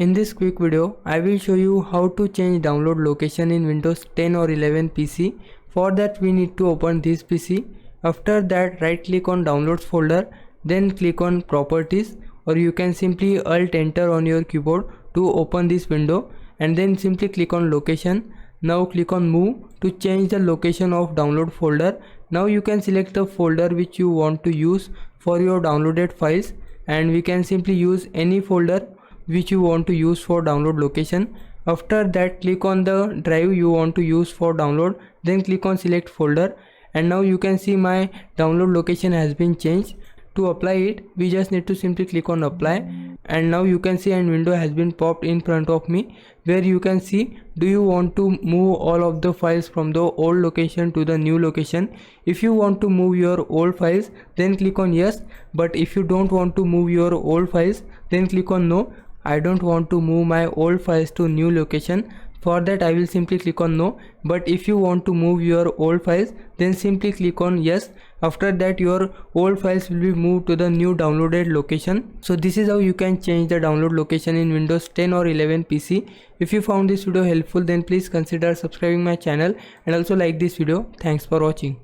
In this quick video, I will show you how to change download location in Windows 10 or 11 PC. For that we need to open this PC. After that right click on downloads folder, then click on properties, or you can simply alt enter on your keyboard to open this window, and then simply click on location. Now click on move to change the location of download folder. Now you can select the folder which you want to use for your downloaded files, and we can simply use any folder which you want to use for download location. After that click on the drive you want to use for download, then click on select folder, and now you can see my download location has been changed. To apply it, we just need to simply click on apply, and now you can see a window has been popped in front of me where you can see, do you want to move all of the files from the old location to the new location? If you want to move your old files, then click on yes, but if you don't want to move your old files, then click on no. I don't want to move my old files to new location. For that I will simply click on no, but if you want to move your old files, then simply click on yes. After that your old files will be moved to the new downloaded location. So this is how you can change the download location in Windows 10 or 11 PC. If you found this video helpful, then please consider subscribing my channel and also like this video. Thanks for watching.